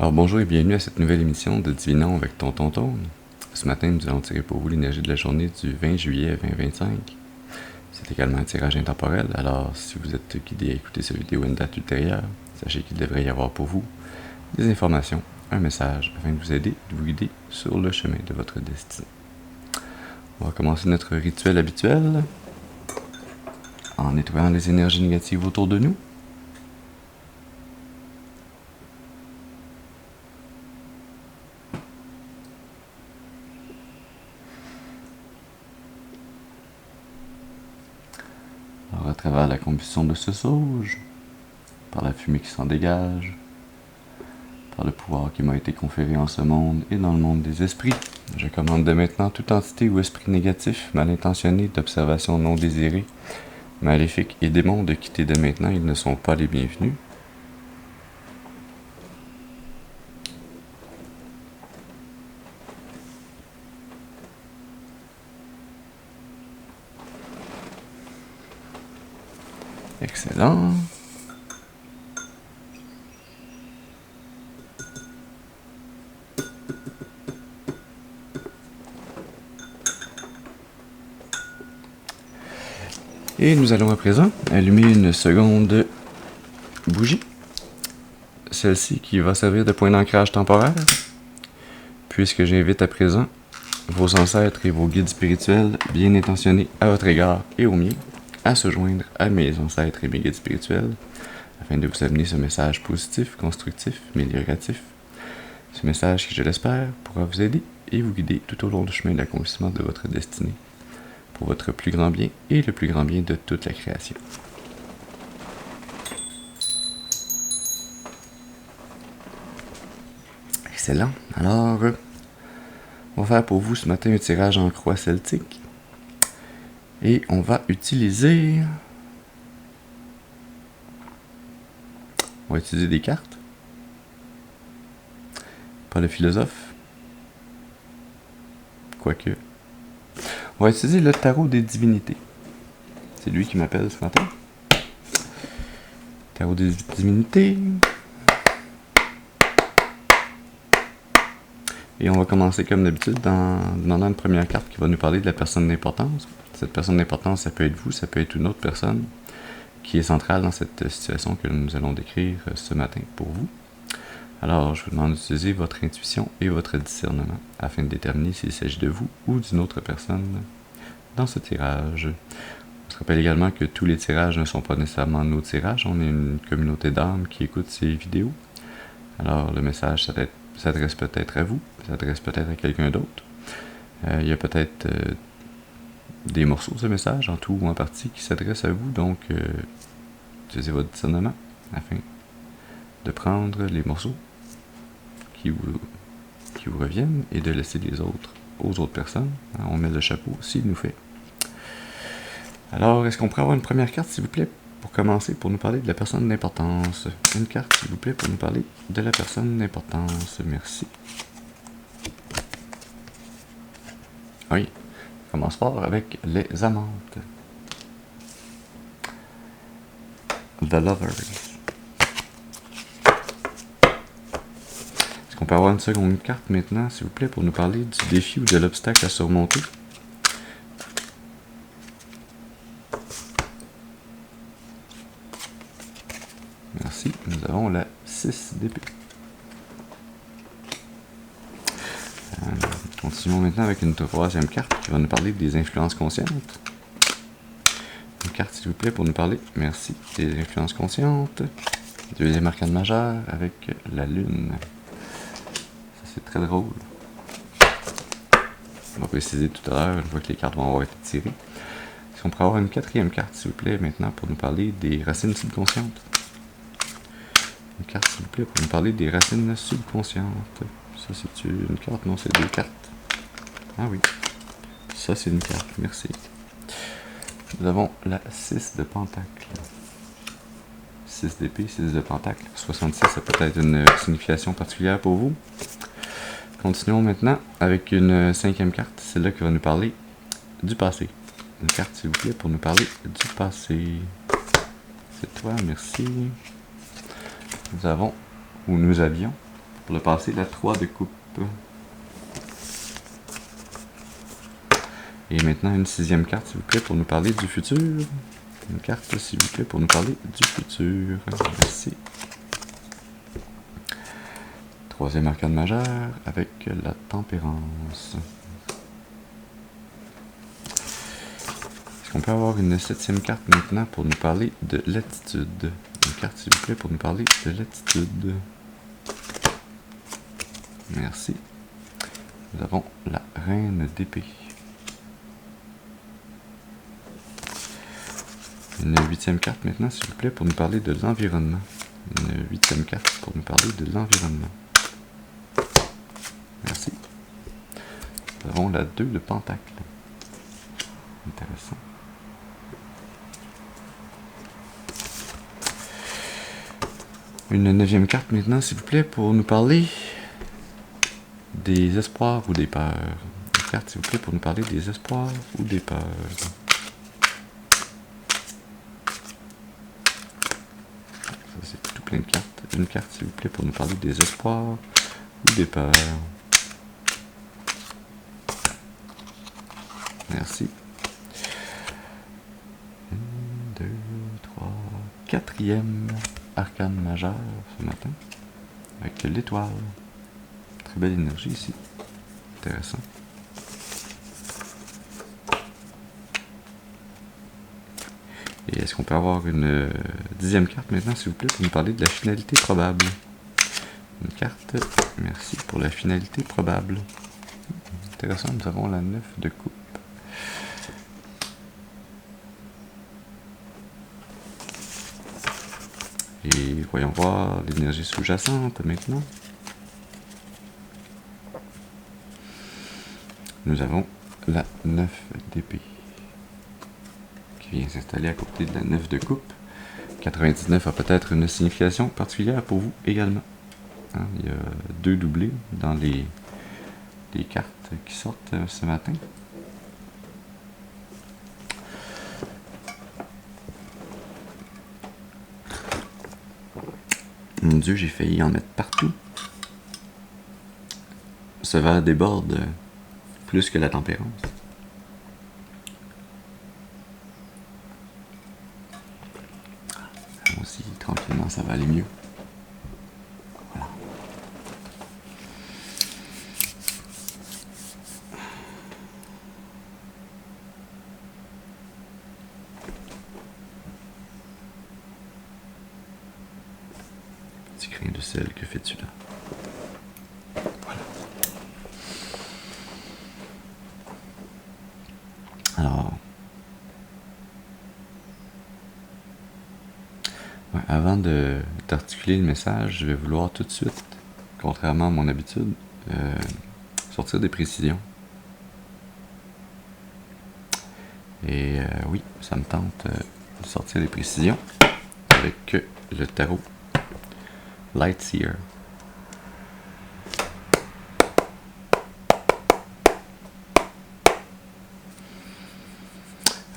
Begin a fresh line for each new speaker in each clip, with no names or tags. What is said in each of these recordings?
Alors bonjour et bienvenue à cette nouvelle émission de Divinons avec Tonton Tone. Ce matin, nous allons tirer pour vous l'énergie de la journée du 20 juillet 2025. C'est également un tirage intemporel, alors si vous êtes guidé à écouter cette vidéo à une date ultérieure, sachez qu'il devrait y avoir pour vous des informations, un message afin de vous aider, de vous guider sur le chemin de votre destinée. On va commencer notre rituel habituel en nettoyant les énergies négatives autour de nous. Alors, à travers la combustion de ce sauge, par la fumée qui s'en dégage, par le pouvoir qui m'a été conféré en ce monde et dans le monde des esprits, je commande de maintenant toute entité ou esprit négatif, mal intentionné, d'observation non désirée, maléfique et démons de quitter de maintenant, ils ne sont pas les bienvenus. Excellent. Et nous allons à présent allumer une seconde bougie. Celle-ci qui va servir de point d'ancrage temporaire, puisque j'invite à présent vos ancêtres et vos guides spirituels bien intentionnés à votre égard et au mien à se joindre à mes ancêtres et mes guides spirituels afin de vous amener ce message positif, constructif, amélioratif. Ce message qui, je l'espère, pourra vous aider et vous guider tout au long du chemin d'accomplissement de votre destinée pour votre plus grand bien et le plus grand bien de toute la création. Excellent. Alors, on va faire pour vous ce matin un tirage en croix celtique. Et on va utiliser... des cartes. Pas le philosophe. Quoique. On va utiliser le tarot des divinités. C'est lui qui m'appelle ce matin. Tarot des divinités. Et on va commencer comme d'habitude en demandant une première carte qui va nous parler de la personne d'importance. Cette personne d'importance, ça peut être vous, ça peut être une autre personne qui est centrale dans cette situation que nous allons décrire ce matin pour vous. Alors, je vous demande d'utiliser votre intuition et votre discernement afin de déterminer s'il s'agit de vous ou d'une autre personne dans ce tirage. On se rappelle également que tous les tirages ne sont pas nécessairement nos tirages. On est une communauté d'âmes qui écoute ces vidéos. Alors, le message s'adresse peut-être à vous, s'adresse peut-être à quelqu'un d'autre. Il y a peut-être des morceaux de ce message, en tout ou en partie, qui s'adressent à vous. Donc, utilisez votre discernement afin de prendre les morceaux qui vous reviennent et de laisser les autres aux autres personnes. On met le chapeau s'il nous fait. Alors, est-ce qu'on pourrait avoir une première carte, s'il vous plaît, pour commencer, pour nous parler de la personne d'importance? Une carte, s'il vous plaît, pour nous parler de la personne d'importance. Merci. Oui, on commence fort avec les amantes. The Lovers. On peut avoir une seconde carte maintenant, s'il vous plaît, pour nous parler du défi ou de l'obstacle à surmonter. Merci. Nous avons la 6 d'épée. Continuons maintenant avec une troisième carte qui va nous parler des influences conscientes. Une carte, s'il vous plaît, pour nous parler, merci, des influences conscientes. Deuxième arcane majeure avec la lune. C'est très drôle. On va préciser tout à l'heure, une fois que les cartes vont avoir été tirées. Est-ce qu'on pourrait avoir une quatrième carte, s'il vous plaît, maintenant, pour nous parler des racines subconscientes? Une carte, s'il vous plaît, pour nous parler des racines subconscientes. Ça, c'est une carte? Non, c'est deux cartes. Ah oui. Ça, c'est une carte. Merci. Nous avons la 6 de pentacle. 6 d'épée, 6 de pentacle. 66, ça peut être une signification particulière pour vous. Continuons maintenant avec une cinquième carte, celle-là qui va nous parler du passé. Une carte, s'il vous plaît, pour nous parler du passé. C'est toi, merci. Nous avons, ou nous avions, pour le passé, la 3 de coupe. Et maintenant, une 6e carte, s'il vous plaît, pour nous parler du futur. Une carte, s'il vous plaît, pour nous parler du futur. Merci. 3e arcane majeur avec la tempérance. Est-ce qu'on peut avoir une 7e carte maintenant pour nous parler de l'attitude? Une carte, s'il vous plaît, pour nous parler de l'attitude. Merci. Nous avons la reine d'épée. Une 8e carte maintenant, s'il vous plaît, pour nous parler de l'environnement. Une 8e carte pour nous parler de l'environnement. Merci. Nous avons la 2 de pentacle. Intéressant. Une 9e carte maintenant, s'il vous plaît, pour nous parler des espoirs ou des peurs. Une carte, s'il vous plaît, pour nous parler des espoirs ou des peurs. Ça, c'est tout plein de cartes. Une carte, s'il vous plaît, pour nous parler des espoirs ou des peurs. Merci. 1, 2, 3, 4e arcane majeur ce matin. Avec l'étoile. Très belle énergie ici. Intéressant. Et est-ce qu'on peut avoir une 10e carte maintenant, s'il vous plaît, pour nous parler de la finalité probable? Une carte, merci pour la finalité probable. Intéressant, nous avons la 9 de coupe. Et voyons voir l'énergie sous-jacente maintenant. Nous avons la 9 d'épée qui vient s'installer à côté de la 9 de coupe. 99 a peut-être une signification particulière pour vous également. Hein, il y a 2 doublés dans les cartes qui sortent ce matin. Mon Dieu, j'ai failli en mettre partout. Ce verre déborde plus que la tempérance. Moi aussi, tranquillement, ça va aller mieux. Voilà. Petit grain de sel, que fais-tu là? Voilà. Alors, ouais, avant d'articuler le message, je vais vouloir tout de suite, contrairement à mon habitude, sortir des précisions. Et oui, ça me tente de sortir des précisions avec le tarot Lightseer.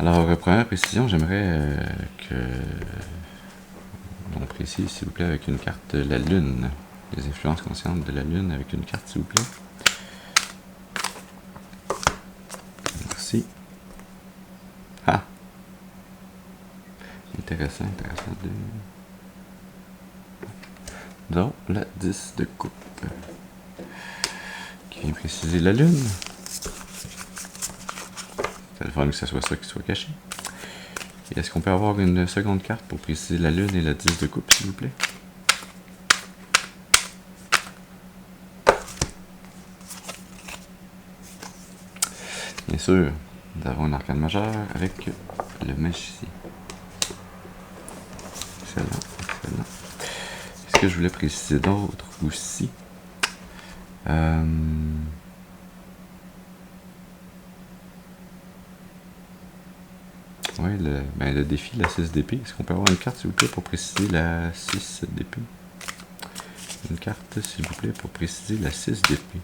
Alors, première précision, j'aimerais que on précise, s'il vous plaît, avec une carte la Lune. Les influences conscientes de la Lune avec une carte, s'il vous plaît. Merci. Ah! Intéressant, intéressant. Nous avons la 10 de coupe qui vient préciser la Lune. C'est le fun que ce soit ça qui soit caché. Et est-ce qu'on peut avoir une seconde carte pour préciser la Lune et la 10 de coupe, s'il vous plaît? Bien sûr, nous avons un arcane majeur avec le magicien. Excellent, excellent. Est-ce que je voulais préciser d'autres aussi? Oui, le défi, la 6 d'épée. Est-ce qu'on peut avoir une carte, s'il vous plaît, pour préciser la 6 d'épée? Une carte, s'il vous plaît, pour préciser la 6 d'épée.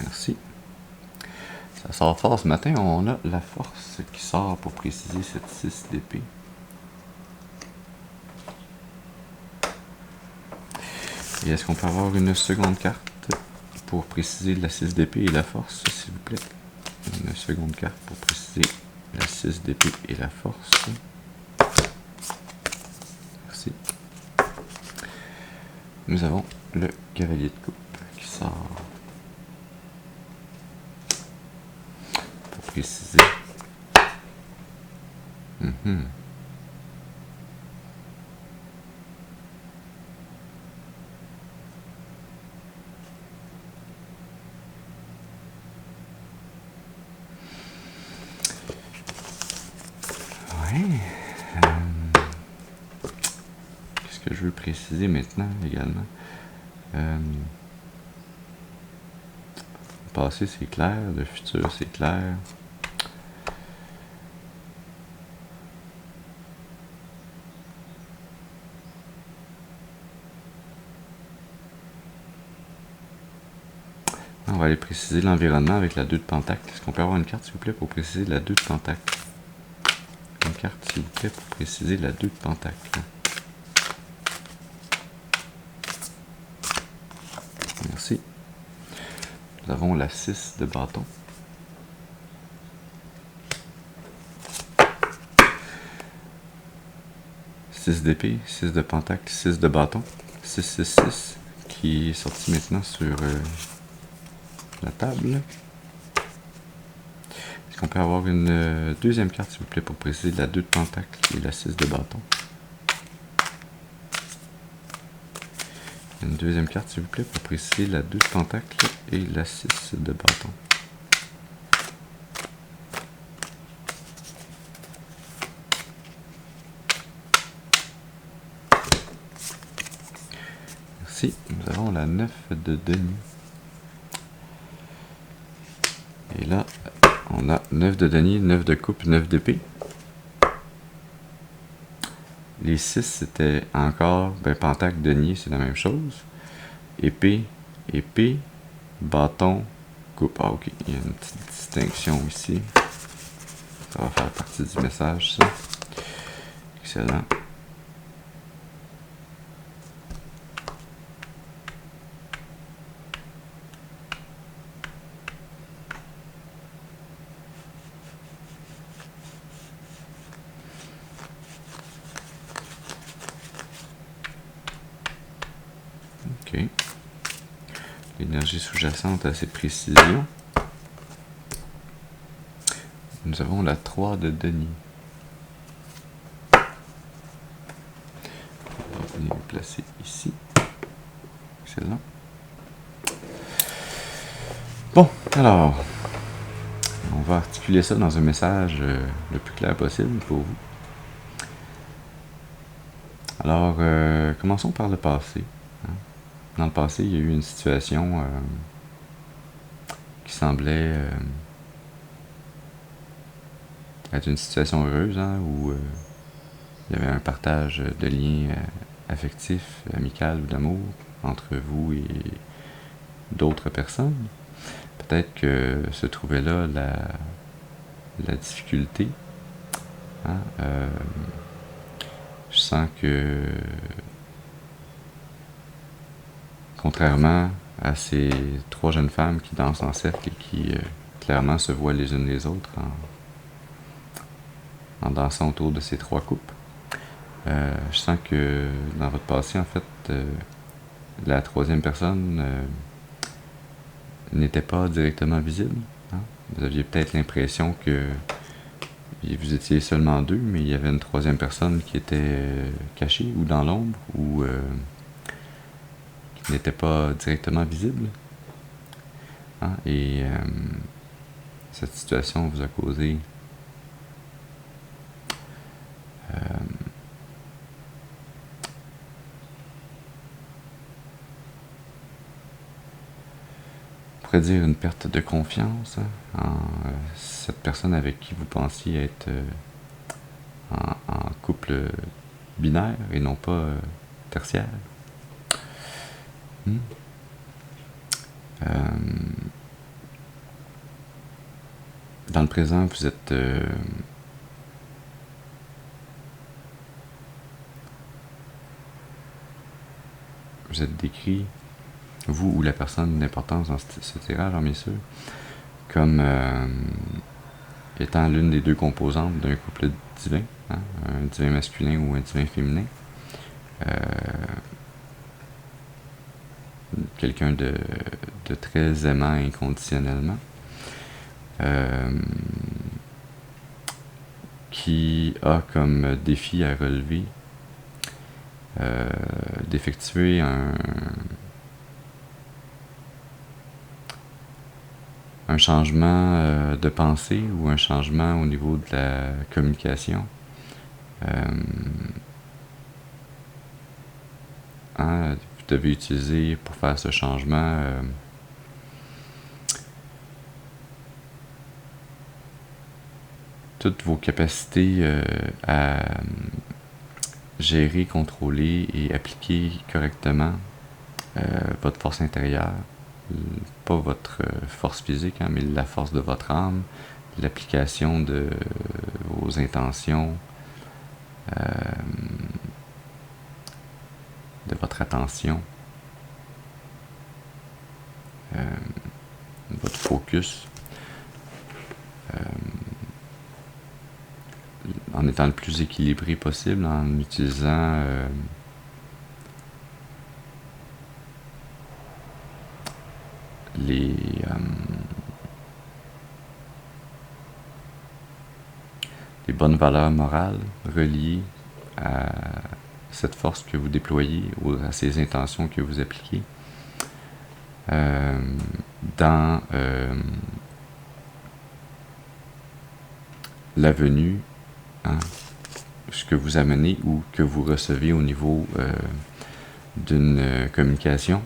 Merci. Ça sort fort ce matin. On a la force qui sort pour préciser cette 6 d'épée. Et est-ce qu'on peut avoir une seconde carte pour préciser la 6 d'épée et la force, s'il vous plaît? Une seconde carte pour préciser la 6 d'épée et la force. Merci. Nous avons le cavalier de coupe qui sort pour préciser. Qu'est-ce que je veux préciser maintenant également? Le passé c'est clair, le futur c'est clair. On va aller préciser l'environnement avec la 2 de pentacle. Est-ce qu'on peut avoir une carte s'il vous plaît pour préciser la 2 de pentacle? Une carte s'il vous plaît pour préciser la 2 de pentacle. Merci. Nous avons la 6 de bâton. Six d'épée, 6 de pentacle, 6 de bâton. 6, 6, 6 qui est sorti maintenant sur la table. Est-ce qu'on peut avoir une deuxième carte s'il vous plaît pour préciser la 2 de pentacle et la 6 de bâton? Une deuxième carte s'il vous plaît pour préciser la 2 de pentacle et la 6 de bâton. Merci. Nous avons la 9 de denier. Et là, on a 9 de denier, 9 de coupe, 9 d'épée. Les 6, c'était encore, pentacle, denier, c'est la même chose. Épée, épée, bâton, coupe. Ah, ok, il y a une petite distinction ici. Ça va faire partie du message, ça. Excellent. Ok. L'énergie sous-jacente à ces précisions. Nous avons la 3 de denier. On va venir le placer ici. Excellent. Bon, alors, on va articuler ça dans un message le plus clair possible pour vous. Alors, commençons par le passé. Dans le passé, il y a eu une situation qui semblait être une situation heureuse, où il y avait un partage de liens affectifs, amicaux ou d'amour entre vous et d'autres personnes. Peut-être que se trouvait là la difficulté. Je sens que contrairement à ces 3 jeunes femmes qui dansent en cercle et qui clairement se voient les unes les autres en dansant autour de ces 3 coupes, je sens que dans votre passé, en fait, la 3e personne n'était pas directement visible. Vous aviez peut-être l'impression que vous étiez seulement 2, mais il y avait une 3e personne qui était cachée ou dans l'ombre ou qui n'était pas directement visible. Et cette situation vous a causé on pourrait dire une perte de confiance en cette personne avec qui vous pensiez être en couple binaire et non pas tertiaire. Dans le présent, vous êtes vous êtes décrit, vous ou la personne d'importance dans ce tirage, bien sûr, comme étant l'une des deux composantes d'un couple divin, hein, un divin masculin ou un divin féminin. Quelqu'un de très aimant inconditionnellement, qui a comme défi à relever d'effectuer un changement de pensée ou un changement au niveau de la communication. Vous devez utiliser pour faire ce changement toutes vos capacités à gérer, contrôler et appliquer correctement votre force intérieure, pas votre force physique, hein, mais la force de votre âme, l'application de vos intentions, de votre attention, votre focus, en étant le plus équilibré possible, en utilisant les bonnes valeurs morales reliées à cette force que vous déployez ou à ces intentions que vous appliquez dans la venue, hein, ce que vous amenez ou que vous recevez au niveau d'une communication,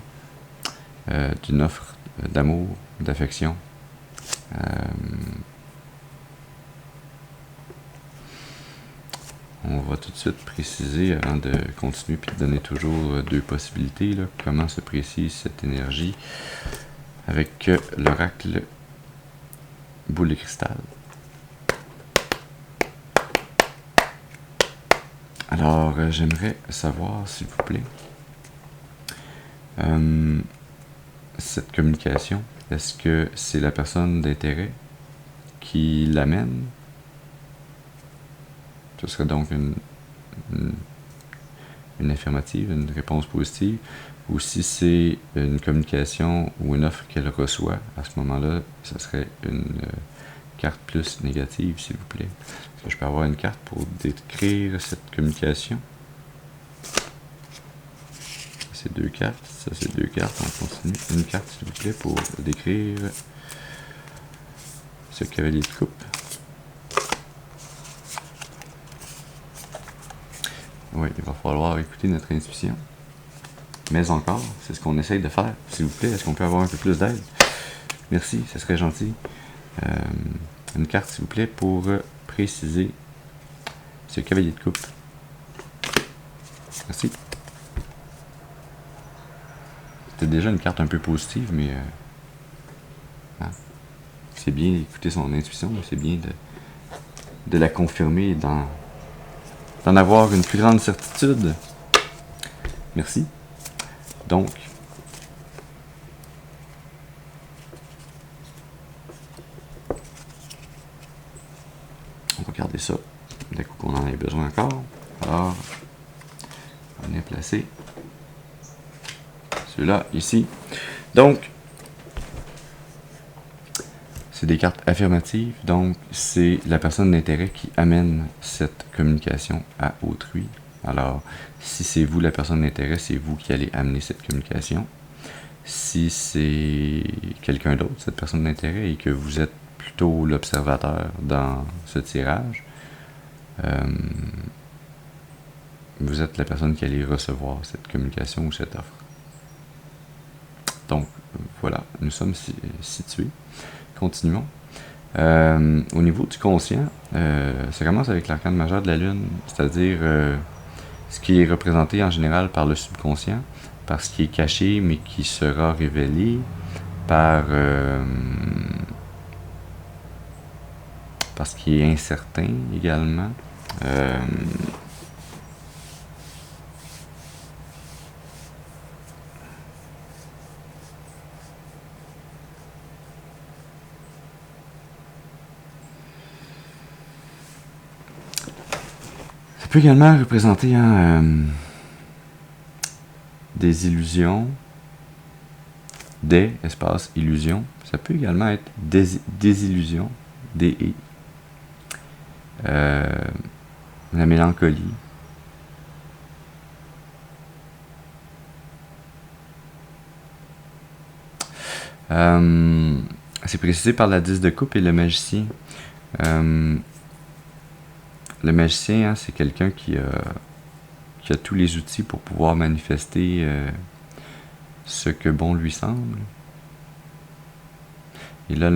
d'une offre d'amour, d'affection. On va tout de suite préciser, avant de continuer puis de donner toujours deux possibilités, là, comment se précise cette énergie avec l'oracle boule de cristal. Alors, j'aimerais savoir, s'il vous plaît, cette communication, est-ce que c'est la personne d'intérêt qui l'amène? Ce serait donc une affirmative, une réponse positive, ou si c'est une communication ou une offre qu'elle reçoit, à ce moment-là, ce serait une carte plus négative, s'il vous plaît. Est-ce que je peux avoir une carte pour décrire cette communication? C'est deux cartes, ça c'est deux cartes, on continue. Une carte, s'il vous plaît, pour décrire ce cavalier de coupe. Oui, il va falloir écouter notre intuition. Mais encore, c'est ce qu'on essaye de faire. S'il vous plaît, est-ce qu'on peut avoir un peu plus d'aide? Merci, ça serait gentil. Une carte, s'il vous plaît, pour préciser ce cavalier de coupe. Merci. C'était déjà une carte un peu positive, mais hein, c'est bien d'écouter son intuition, mais c'est bien de la confirmer et d'en avoir une plus grande certitude. Merci. Donc, on va garder ça dès qu'on en ait besoin encore. Alors, on est placé ceux-là ici. Donc, c'est des cartes affirmatives, donc c'est la personne d'intérêt qui amène cette communication à autrui. Alors, si c'est vous la personne d'intérêt, c'est vous qui allez amener cette communication. Si c'est quelqu'un d'autre, cette personne d'intérêt, et que vous êtes plutôt l'observateur dans ce tirage, vous êtes la personne qui allait recevoir cette communication ou cette offre. Donc, voilà, nous sommes situés. Continuons. Au niveau du conscient, ça commence avec l'arcane majeur de la Lune, c'est-à-dire ce qui est représenté en général par le subconscient, par ce qui est caché mais qui sera révélé, par ce qui est incertain également. peut également représenter des illusions, des espaces illusions. Ça peut également être des illusions, la mélancolie. C'est précisé par la 10 de coupe et le magicien. Le magicien, c'est quelqu'un qui a tous les outils pour pouvoir manifester ce que bon lui semble. Et là,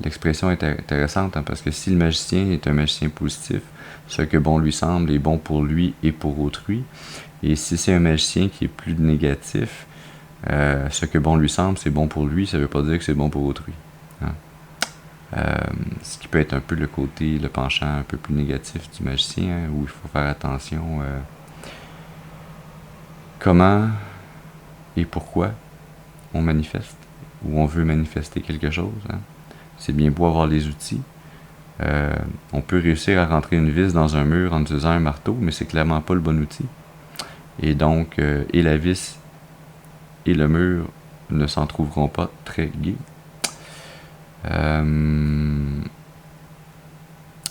l'expression est intéressante, parce que si le magicien est un magicien positif, ce que bon lui semble est bon pour lui et pour autrui. Et si c'est un magicien qui est plus négatif, ce que bon lui semble, c'est bon pour lui, ça ne veut pas dire que c'est bon pour autrui. Ce qui peut être un peu le penchant un peu plus négatif du magicien, où il faut faire attention comment et pourquoi on manifeste, ou on veut manifester quelque chose. C'est bien beau avoir les outils. On peut réussir à rentrer une vis dans un mur en utilisant un marteau, mais c'est clairement pas le bon outil. Et donc, et la vis et le mur ne s'en trouveront pas très gais.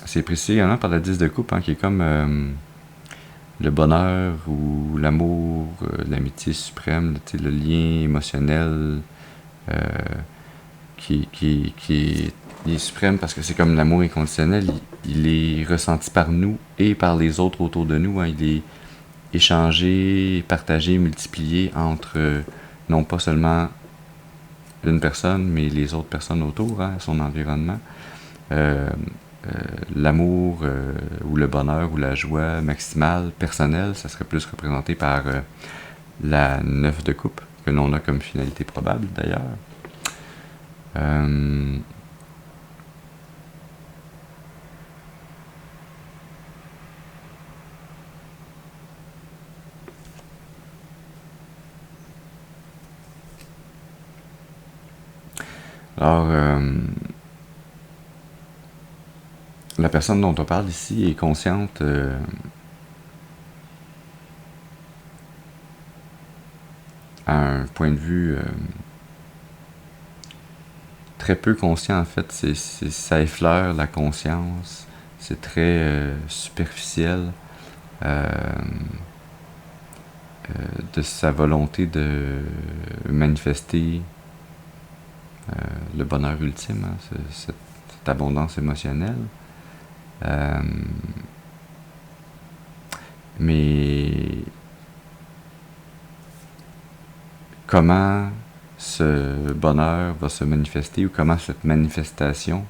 C'est précisé également par la 10 de coupe, qui est comme le bonheur ou l'amour, l'amitié suprême, le lien émotionnel qui est suprême, parce que c'est comme l'amour inconditionnel. Il est ressenti par nous et par les autres autour de nous. Il est échangé, partagé, multiplié entre non pas seulement une personne, mais les autres personnes autour, son environnement. L'amour ou le bonheur ou la joie maximale, personnelle, ça serait plus représenté par la 9 de coupe, que l'on a comme finalité probable d'ailleurs. Alors, la personne dont on parle ici est consciente à un point de vue très peu conscient, en fait. Ça effleure la conscience. C'est très superficiel de sa volonté de manifester le bonheur ultime, cette abondance émotionnelle. Mais comment ce bonheur va se manifester, ou comment cette manifestation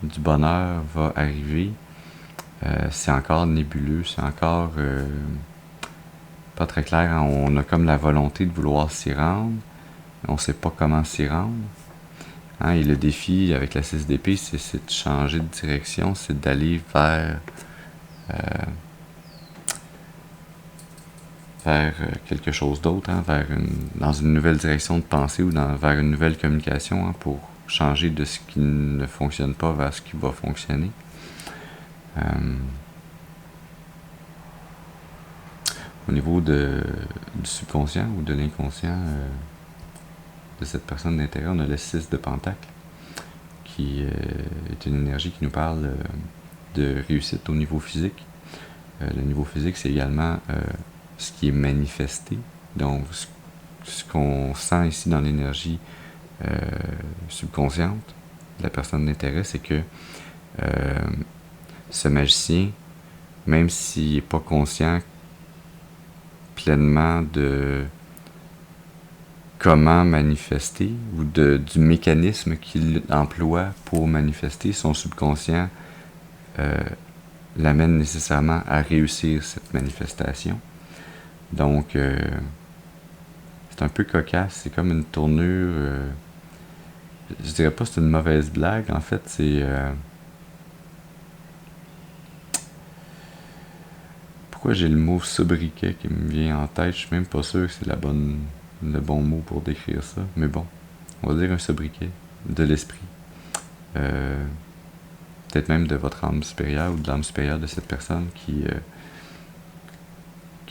du bonheur va arriver, c'est encore nébuleux, c'est encore pas très clair. On a comme la volonté de vouloir s'y rendre, on ne sait pas comment s'y rendre. Et le défi avec la 6 d'épée, c'est de changer de direction, c'est d'aller vers quelque chose d'autre, dans une nouvelle direction de pensée, ou vers une nouvelle communication, pour changer de ce qui ne fonctionne pas vers ce qui va fonctionner. Au niveau du subconscient ou de l'inconscient de cette personne d'intérieur, on a le 6 de Pentacle, qui est une énergie qui nous parle de réussite au niveau physique. Le niveau physique, c'est également ce qui est manifesté. Donc, ce qu'on sent ici dans l'énergie subconsciente de la personne d'intérêt, c'est que ce magicien, même s'il n'est pas conscient pleinement de comment manifester, ou du mécanisme qu'il emploie pour manifester, son subconscient l'amène nécessairement à réussir cette manifestation. Donc, c'est un peu cocasse, c'est comme une tournure. Je dirais pas que c'est une mauvaise blague, en fait, c'est. Pourquoi j'ai le mot sobriquet qui me vient en tête? Je suis même pas sûr que c'est le bon mot pour décrire ça, mais bon, on va dire un sobriquet de l'esprit. Peut-être même de votre âme supérieure, ou de l'âme supérieure de cette personne qui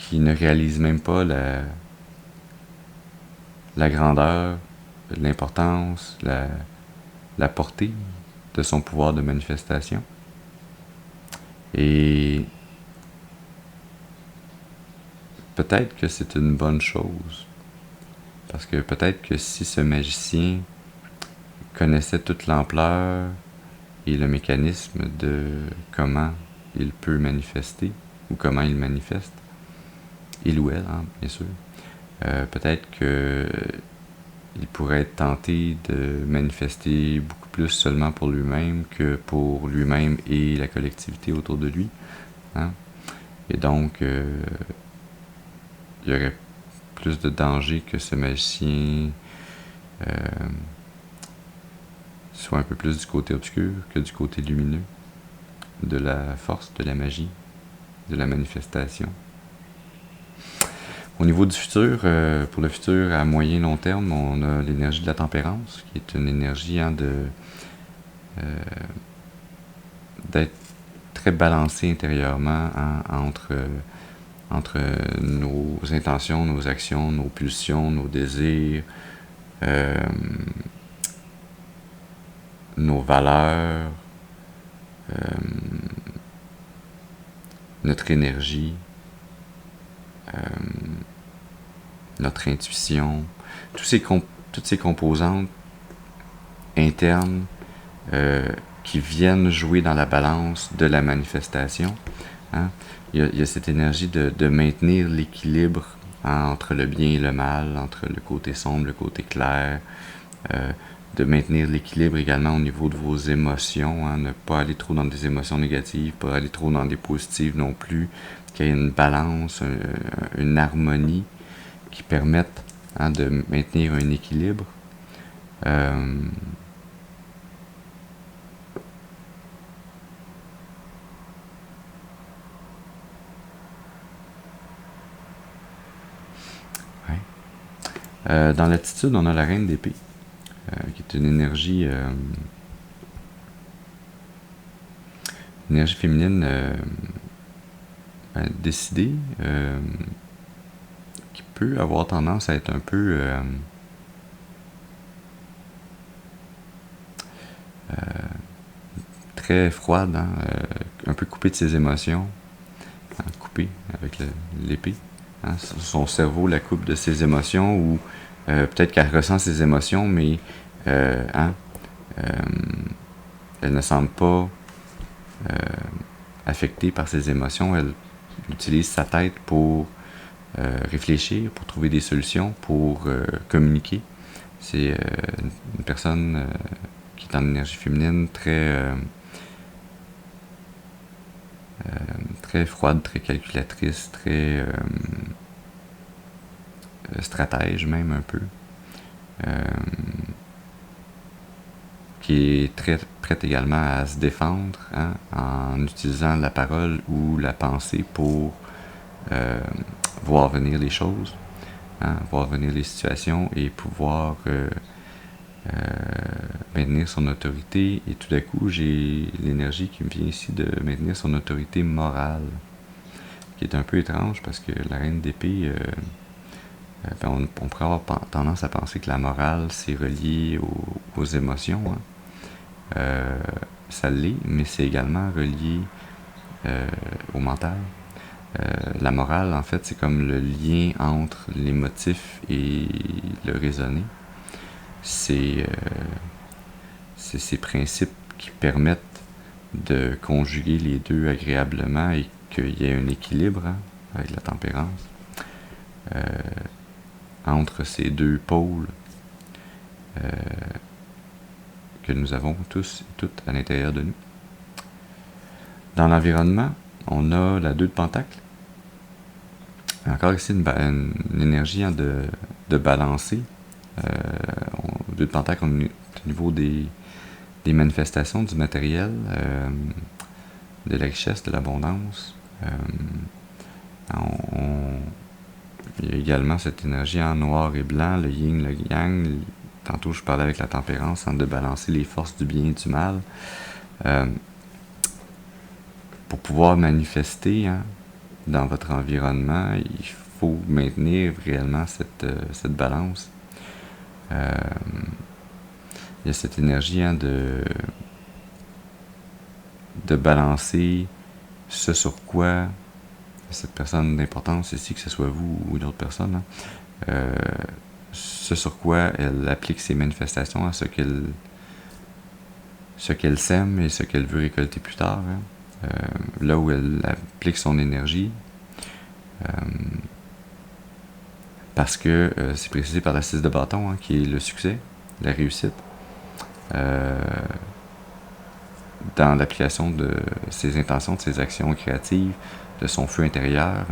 qui ne réalise même pas la grandeur, l'importance, la portée de son pouvoir de manifestation. Et peut-être que c'est une bonne chose, parce que peut-être que si ce magicien connaissait toute l'ampleur et le mécanisme de comment il peut manifester, ou comment il manifeste, il ou elle, hein, bien sûr, peut-être que il pourrait être tenté de manifester beaucoup plus seulement pour lui-même que pour lui-même et la collectivité autour de lui. Hein? Et donc, il y aurait plus de danger que ce magicien soit un peu plus du côté obscur que du côté lumineux de la force, de la magie, de la manifestation. Au niveau du futur, pour le futur à moyen long terme, on a l'énergie de la tempérance, qui est une énergie d'être très balancé intérieurement entre nos intentions, nos actions, nos pulsions, nos désirs, nos valeurs, notre énergie, notre intuition, toutes ces composantes internes qui viennent jouer dans la balance de la manifestation. Hein? Il y a cette énergie de maintenir l'équilibre, hein, entre le bien et le mal, entre le côté sombre, le côté clair, de maintenir l'équilibre également au niveau de vos émotions, hein, ne pas aller trop dans des émotions négatives, pas aller trop dans des positives non plus, qu'il y ait une balance, une harmonie qui permette, hein, de maintenir un équilibre. Dans l'attitude, on a la reine d'épée, qui est une énergie féminine décidée, qui peut avoir tendance à être un peu très froide, hein, un peu coupée de ses émotions, hein, coupée avec l'épée. Hein, son cerveau la coupe de ses émotions, ou peut-être qu'elle ressent ses émotions, mais elle ne semble pas affectée par ses émotions. Elle utilise sa tête pour réfléchir, pour trouver des solutions, pour communiquer. C'est une personne qui est en énergie féminine très froide, très calculatrice, très stratège même un peu, qui est très prête également à se défendre, hein, en utilisant la parole ou la pensée pour voir venir les choses, hein, voir venir les situations et pouvoir maintenir son autorité. Et tout d'un coup, j'ai l'énergie qui me vient ici de maintenir son autorité morale, qui est un peu étrange parce que la reine d'épée, on pourrait avoir tendance à penser que la morale c'est relié aux émotions, hein. Ça l'est, mais c'est également relié au mental. La morale, en fait, c'est comme le lien entre l'émotif et le raisonné. C'est ces principes qui permettent de conjuguer les deux agréablement et qu'il y ait un équilibre, hein, avec la tempérance, entre ces deux pôles que nous avons tous et toutes à l'intérieur de nous. Dans l'environnement, on a la 2 de Pentacle. Encore ici, une énergie, hein, de balancer. 2 de Pentacle, on est au niveau des manifestations, du matériel, de la richesse, de l'abondance. Il y a également cette énergie en noir et blanc, le yin, le yang. Tantôt, je parlais avec la tempérance, hein, de balancer les forces du bien et du mal. Pour pouvoir manifester, hein, dans votre environnement, il faut maintenir réellement cette balance. Il y a cette énergie de balancer ce sur quoi cette personne d'importance ici, que ce soit vous ou une autre personne, ce sur quoi elle applique ses manifestations, à ce qu'elle sème et ce qu'elle veut récolter plus tard, là où elle applique son énergie, parce que c'est précisé par la 6 de bâton, qui est le succès, la réussite, dans l'application de ses intentions, de ses actions créatives, de son feu intérieur.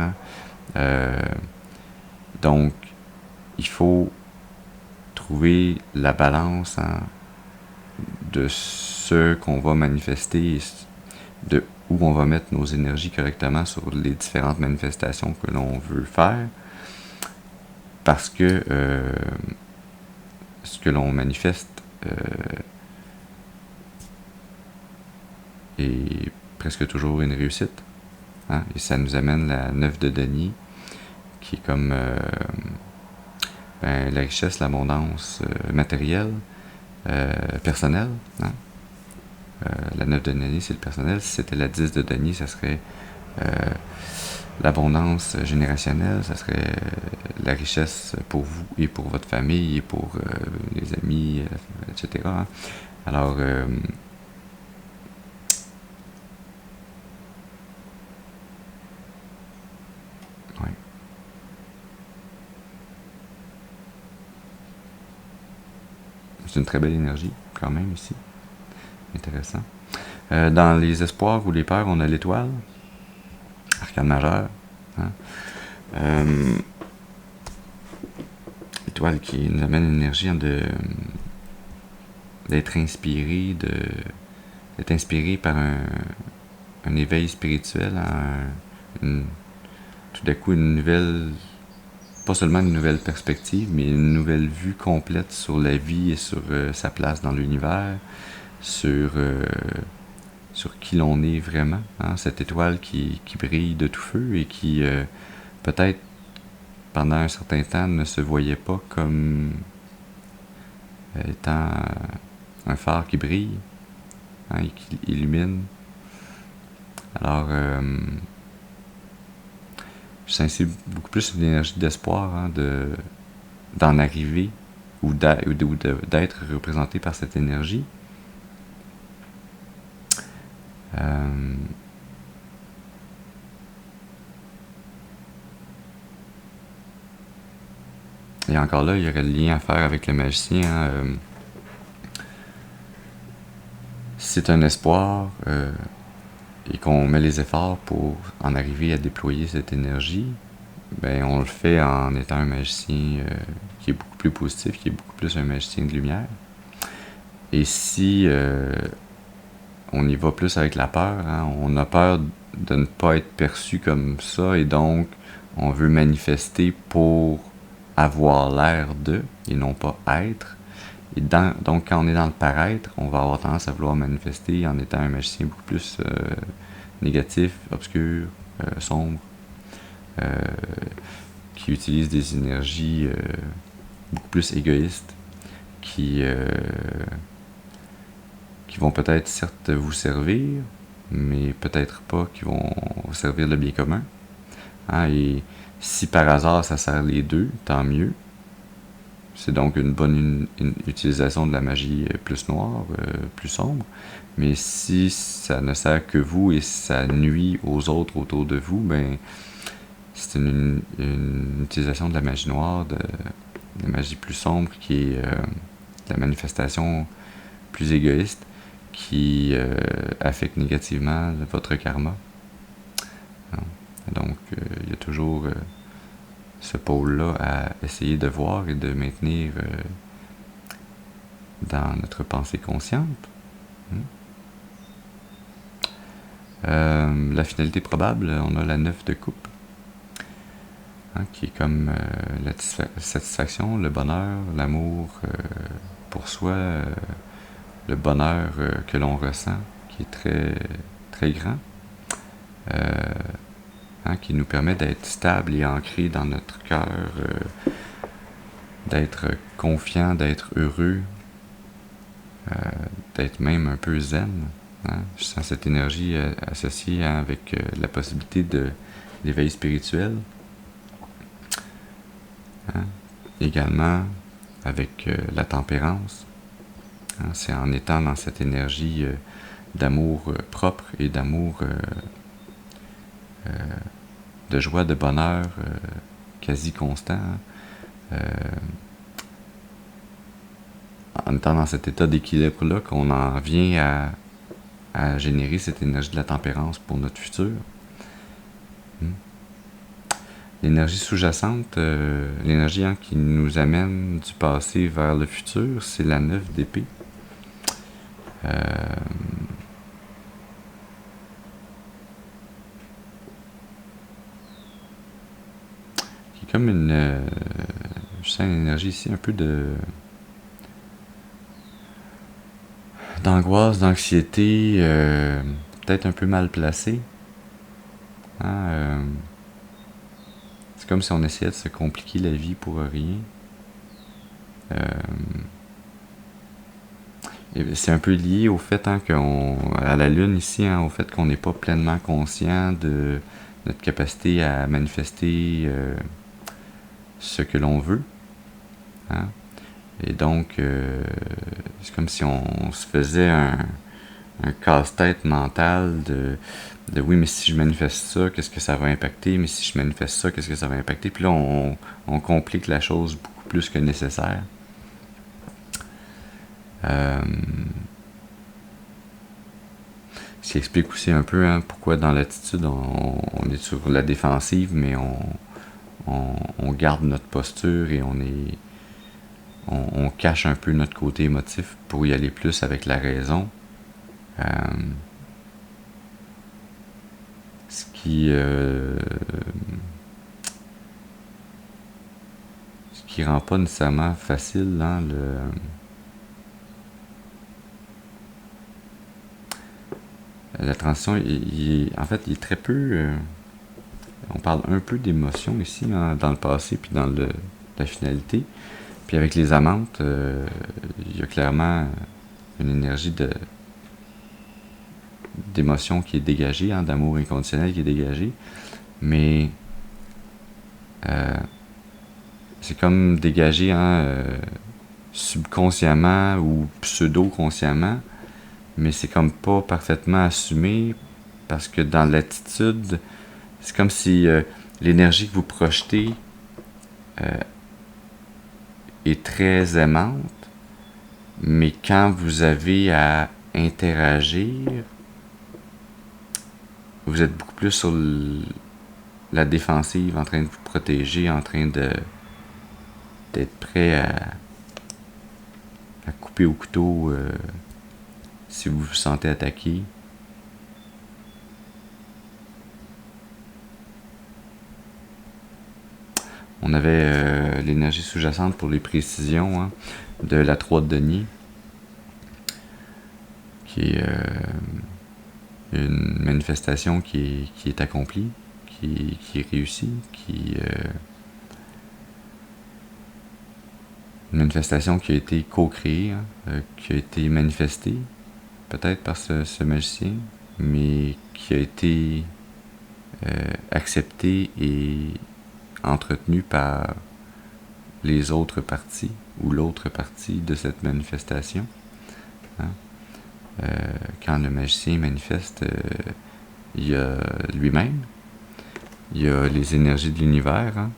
Donc, il faut trouver la balance de ce qu'on va manifester, de où on va mettre nos énergies correctement sur les différentes manifestations que l'on veut faire, parce que ce que l'on manifeste est presque toujours une réussite. Et ça nous amène la 9 de denier, qui est comme la richesse, l'abondance matérielle, personnelle. La 9 de denier, c'est le personnel. Si c'était la 10 de denier, ça serait l'abondance générationnelle, ça serait la richesse pour vous et pour votre famille et pour les amis, etc. Alors, c'est une très belle énergie, quand même, ici. Intéressant. Dans les espoirs ou les peurs, on a l'étoile, arcane majeur. L'étoile qui nous amène une énergie d'être inspiré, d'être inspiré par un éveil spirituel, tout d'un coup une nouvelle, pas seulement une nouvelle perspective, mais une nouvelle vue complète sur la vie et sur sa place dans l'univers, sur qui l'on est vraiment, cette étoile qui brille de tout feu et qui peut-être pendant un certain temps ne se voyait pas comme étant un phare qui brille, et qui illumine. Alors je sensible beaucoup plus une énergie d'espoir, d'en arriver ou d'être représenté par cette énergie. Et encore là, il y aurait le lien à faire avec le magicien. Si c'est un espoir et qu'on met les efforts pour en arriver à déployer cette énergie, ben on le fait en étant un magicien qui est beaucoup plus positif, qui est beaucoup plus un magicien de lumière. Et si on y va plus avec la peur, on a peur de ne pas être perçu comme ça et donc on veut manifester pour avoir l'air de et non pas être. Et donc quand on est dans le paraître, on va avoir tendance à vouloir manifester en étant un magicien beaucoup plus négatif, obscur, sombre, qui utilise des énergies beaucoup plus égoïstes, qui vont peut-être certes vous servir, mais peut-être pas qui vont servir le bien commun. Et si par hasard ça sert les deux, tant mieux. C'est donc une bonne utilisation de la magie plus noire, plus sombre. Mais si ça ne sert que vous et ça nuit aux autres autour de vous, ben c'est une utilisation de la magie noire, de la magie plus sombre, qui est la manifestation plus égoïste, qui affecte négativement votre karma. Donc, il y a toujours ce pôle-là à essayer de voir et de maintenir dans notre pensée consciente. La finalité probable, on a la 9 de coupe, qui est comme la satisfaction, le bonheur, l'amour pour soi, le bonheur que l'on ressent, qui est très, très grand. hein, qui nous permet d'être stable et ancré dans notre cœur, d'être confiant, d'être heureux, d'être même un peu zen. Hein. Je sens cette énergie associée avec la possibilité de l'éveil spirituel. Hein. Également avec la tempérance. Hein. C'est en étant dans cette énergie d'amour propre et d'amour de joie, de bonheur quasi constant. En étant dans cet état d'équilibre-là qu'on en vient à générer cette énergie de la tempérance pour notre futur. L'énergie sous-jacente, l'énergie qui nous amène du passé vers le futur, c'est la 9 d'épée. Qui est comme je sens une énergie ici un peu d'angoisse, d'anxiété, peut-être un peu mal placée. Hein, c'est comme si on essayait de se compliquer la vie pour rien. C'est un peu lié au fait à la Lune ici, au fait qu'on n'est pas pleinement conscient de notre capacité à manifester ce que l'on veut. Hein? Et donc, c'est comme si on se faisait un casse-tête mental de oui, mais si je manifeste ça, qu'est-ce que ça va impacter? Mais si je manifeste ça, qu'est-ce que ça va impacter? Puis là, on complique la chose beaucoup plus que nécessaire. Ce qui explique aussi un peu pourquoi dans l'attitude on est sur la défensive, mais on garde notre posture et on cache un peu notre côté émotif pour y aller plus avec la raison. Ce qui rend pas nécessairement facile la transition. En fait, il est très peu... on parle un peu d'émotion ici, dans le passé puis dans la finalité. Puis avec les amantes, il y a clairement une énergie d'émotion qui est dégagée, d'amour inconditionnel qui est dégagé. Mais c'est comme dégagé subconsciemment ou pseudo-consciemment, mais c'est comme pas parfaitement assumé parce que dans l'attitude, c'est comme si l'énergie que vous projetez est très aimante, mais quand vous avez à interagir, vous êtes beaucoup plus sur la défensive, en train de vous protéger, en train d'être prêt à couper au couteau si vous vous sentez attaqué. On avait l'énergie sous-jacente pour les précisions de la 3 de denier, qui est une manifestation qui est accomplie, qui est réussie, une manifestation qui a été co-créée, qui a été manifestée, peut-être par ce magicien, mais qui a été acceptée et entretenue par les autres parties ou l'autre partie de cette manifestation. Quand le magicien manifeste, il y a lui-même, il y a les énergies de l'univers,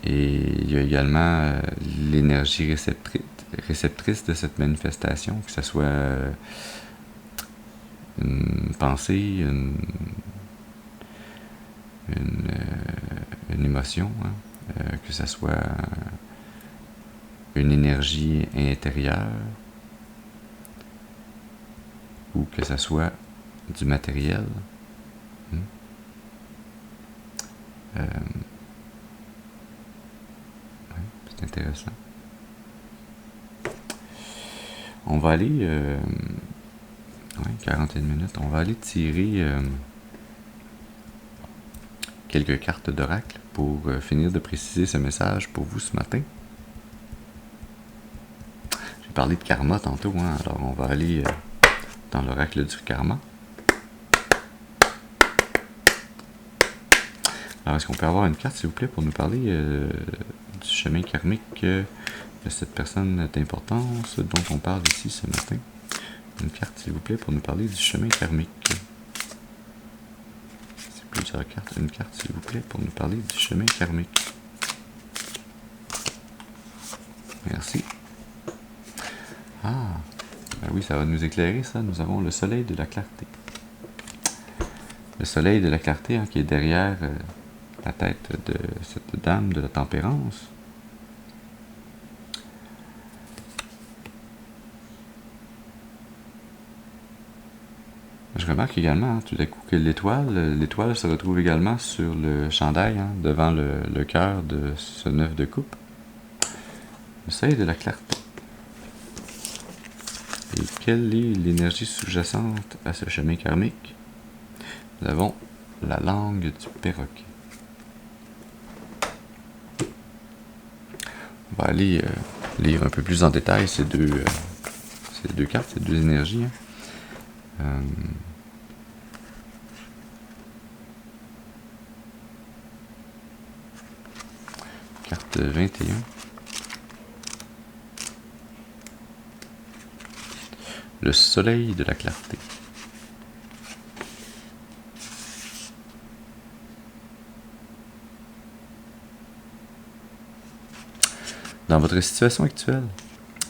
et il y a également l'énergie réceptrice de cette manifestation, que ce soit une pensée, une émotion, que ce soit une énergie intérieure ou que ce soit du matériel. C'est intéressant. On va aller 41 minutes, on va aller tirer quelques cartes d'oracle pour finir de préciser ce message pour vous ce matin. J'ai parlé de karma tantôt, hein, alors on va aller dans l'oracle du karma. Alors, est-ce qu'on peut avoir une carte, s'il vous plaît, pour nous parler du chemin karmique de cette personne d'importance dont on parle ici ce matin? Une carte, s'il vous plaît, pour nous parler du chemin karmique. C'est plusieurs cartes. Une carte, s'il vous plaît, pour nous parler du chemin karmique. Merci. Ah, ben oui, ça va nous éclairer, ça. Nous avons le soleil de la clarté. Le soleil de la clarté, hein, qui est derrière la tête de cette dame de la tempérance. Je remarque également, hein, tout à coup, que l'étoile se retrouve également sur le chandail, hein, devant le cœur de ce 9 de coupe. Le soleil de la clarté. Et quelle est l'énergie sous-jacente à ce chemin karmique? Nous avons la langue du perroquet. On va aller lire un peu plus en détail ces deux cartes, ces deux énergies. Hein. Carte 21. Le soleil de la clarté. Dans votre situation actuelle,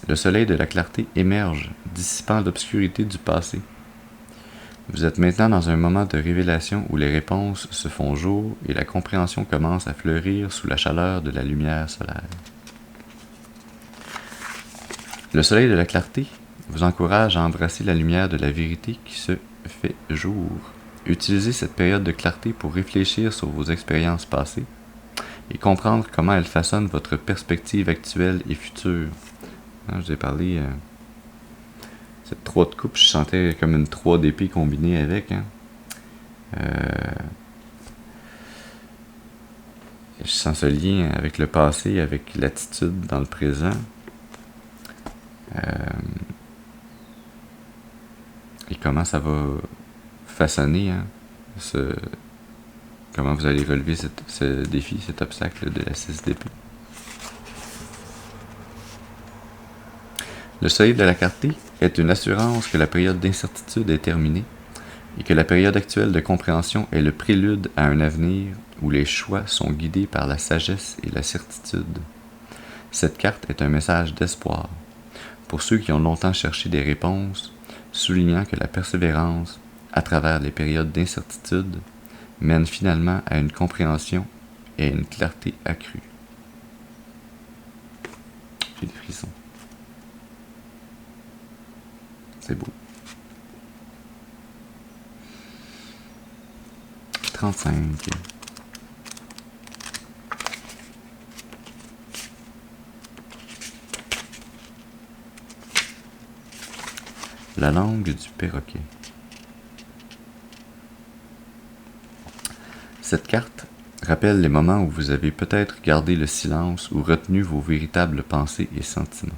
le soleil de la clarté émerge, dissipant l'obscurité du passé. Vous êtes maintenant dans un moment de révélation où les réponses se font jour et la compréhension commence à fleurir sous la chaleur de la lumière solaire. Le soleil de la clarté vous encourage à embrasser la lumière de la vérité qui se fait jour. Utilisez cette période de clarté pour réfléchir sur vos expériences passées et comprendre comment elles façonnent votre perspective actuelle et future. Je vous ai parlé... cette 3 de coupe, je sentais comme une 3 d'épée combinée avec. Hein. Je sens ce lien avec le passé, avec l'attitude dans le présent. Et comment ça va façonner, hein, comment vous allez relever ce défi, cet obstacle de la 6 d'épée. Le soleil de la clarté est une assurance que la période d'incertitude est terminée et que la période actuelle de compréhension est le prélude à un avenir où les choix sont guidés par la sagesse et la certitude. Cette carte est un message d'espoir pour ceux qui ont longtemps cherché des réponses, soulignant que la persévérance, à travers les périodes d'incertitude, mène finalement à une compréhension et à une clarté accrue. J'ai des frissons. C'est beau. 35. La langue du perroquet. Cette carte rappelle les moments où vous avez peut-être gardé le silence ou retenu vos véritables pensées et sentiments.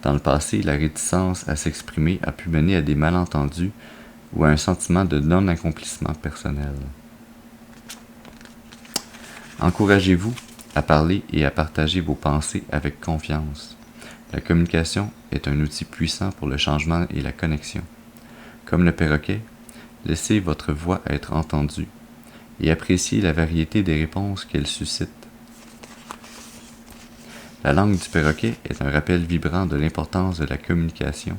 Dans le passé, la réticence à s'exprimer a pu mener à des malentendus ou à un sentiment de non-accomplissement personnel. Encouragez-vous à parler et à partager vos pensées avec confiance. La communication est un outil puissant pour le changement et la connexion. Comme le perroquet, laissez votre voix être entendue et appréciez la variété des réponses qu'elle suscite. La langue du perroquet est un rappel vibrant de l'importance de la communication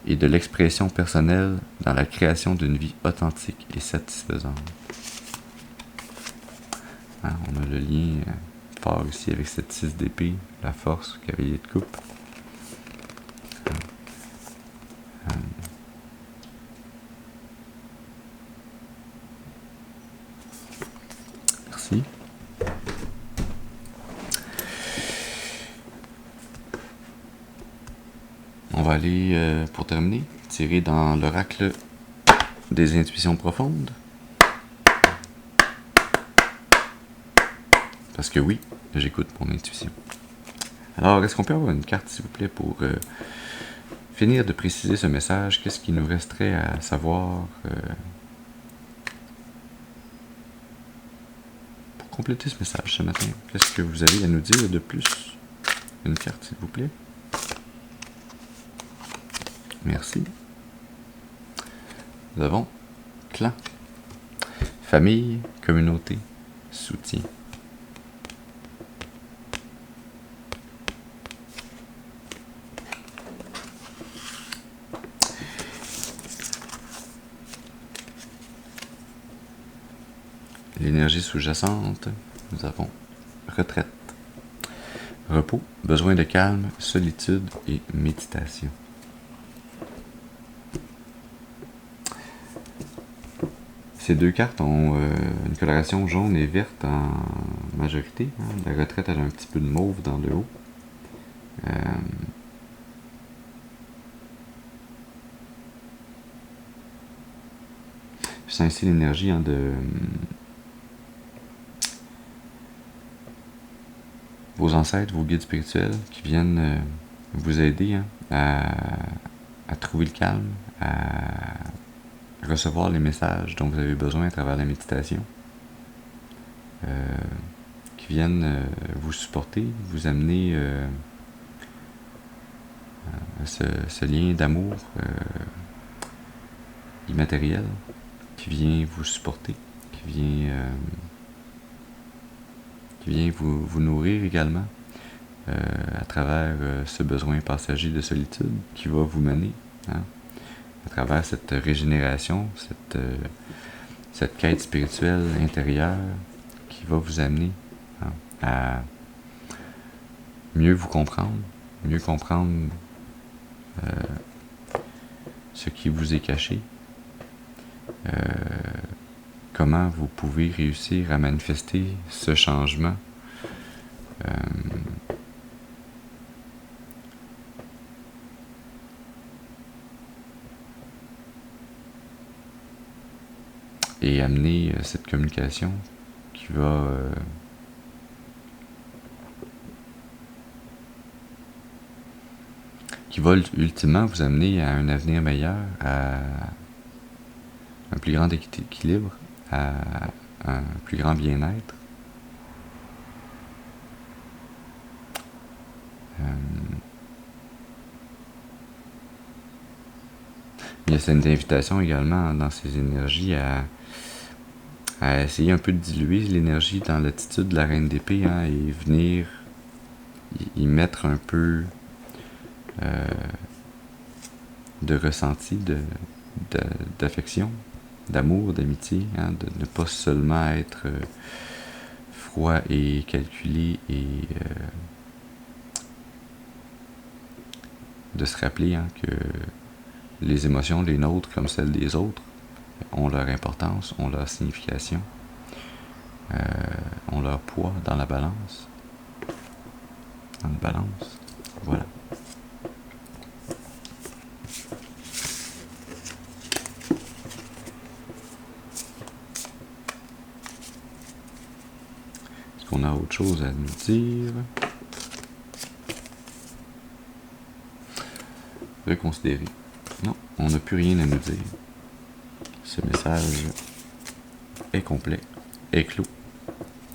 et de l'expression personnelle dans la création d'une vie authentique et satisfaisante. On a le lien fort ici avec cette 6 d'épée, la force, cavalier de coupe. Merci. On va aller, pour terminer, tirer dans l'oracle des intuitions profondes. Parce que oui, j'écoute mon intuition. Alors, est-ce qu'on peut avoir une carte, s'il vous plaît, pour finir de préciser ce message? Qu'est-ce qu'il nous resterait à savoir pour compléter ce message ce matin? Qu'est-ce que vous avez à nous dire de plus? Une carte, s'il vous plaît. Merci. Nous avons clan, famille, communauté, soutien. L'énergie sous-jacente, nous avons retraite, repos, besoin de calme, solitude et méditation. Ces deux cartes ont une coloration jaune et verte en majorité. Hein. La retraite, elle a un petit peu de mauve dans le haut. Je sens ici l'énergie de vos ancêtres, vos guides spirituels qui viennent vous aider à trouver le calme, à recevoir les messages dont vous avez besoin à travers la méditation, qui viennent vous supporter, vous amener ce lien d'amour immatériel qui vient vous supporter, qui vient vous nourrir également à travers ce besoin passager de solitude qui va vous mener, hein, à travers cette régénération, cette quête spirituelle intérieure qui va vous amener, hein, à mieux vous comprendre, mieux comprendre ce qui vous est caché, comment vous pouvez réussir à manifester ce changement et amener cette communication qui va ultimement vous amener à un avenir meilleur, à un plus grand équilibre, à un plus grand bien-être. Il y a cette invitation également dans ces énergies à essayer un peu de diluer l'énergie dans l'attitude de la Reine d'épée, hein, et venir y mettre un peu de ressenti, d'affection, d'amour, d'amitié, hein, de ne pas seulement être froid et calculé et de se rappeler, hein, que les émotions, les nôtres comme celles des autres, ont leur importance, ont leur signification, ont leur poids dans la balance. Dans la balance. Voilà. Est-ce qu'on a autre chose à nous dire? Reconsidérer. Non, on n'a plus rien à nous dire. Ce message est complet, est clos.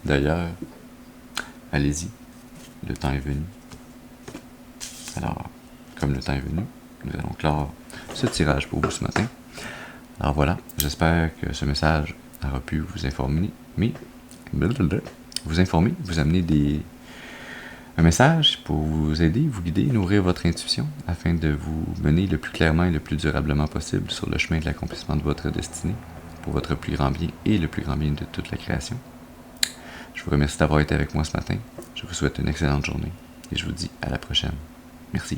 D'ailleurs, allez-y, le temps est venu. Alors, comme le temps est venu, nous allons clore ce tirage pour vous ce matin. Alors voilà, j'espère que ce message aura pu vous informer, vous amener un message pour vous aider, vous guider, nourrir votre intuition afin de vous mener le plus clairement et le plus durablement possible sur le chemin de l'accomplissement de votre destinée pour votre plus grand bien et le plus grand bien de toute la création. Je vous remercie d'avoir été avec moi ce matin. Je vous souhaite une excellente journée et je vous dis à la prochaine. Merci.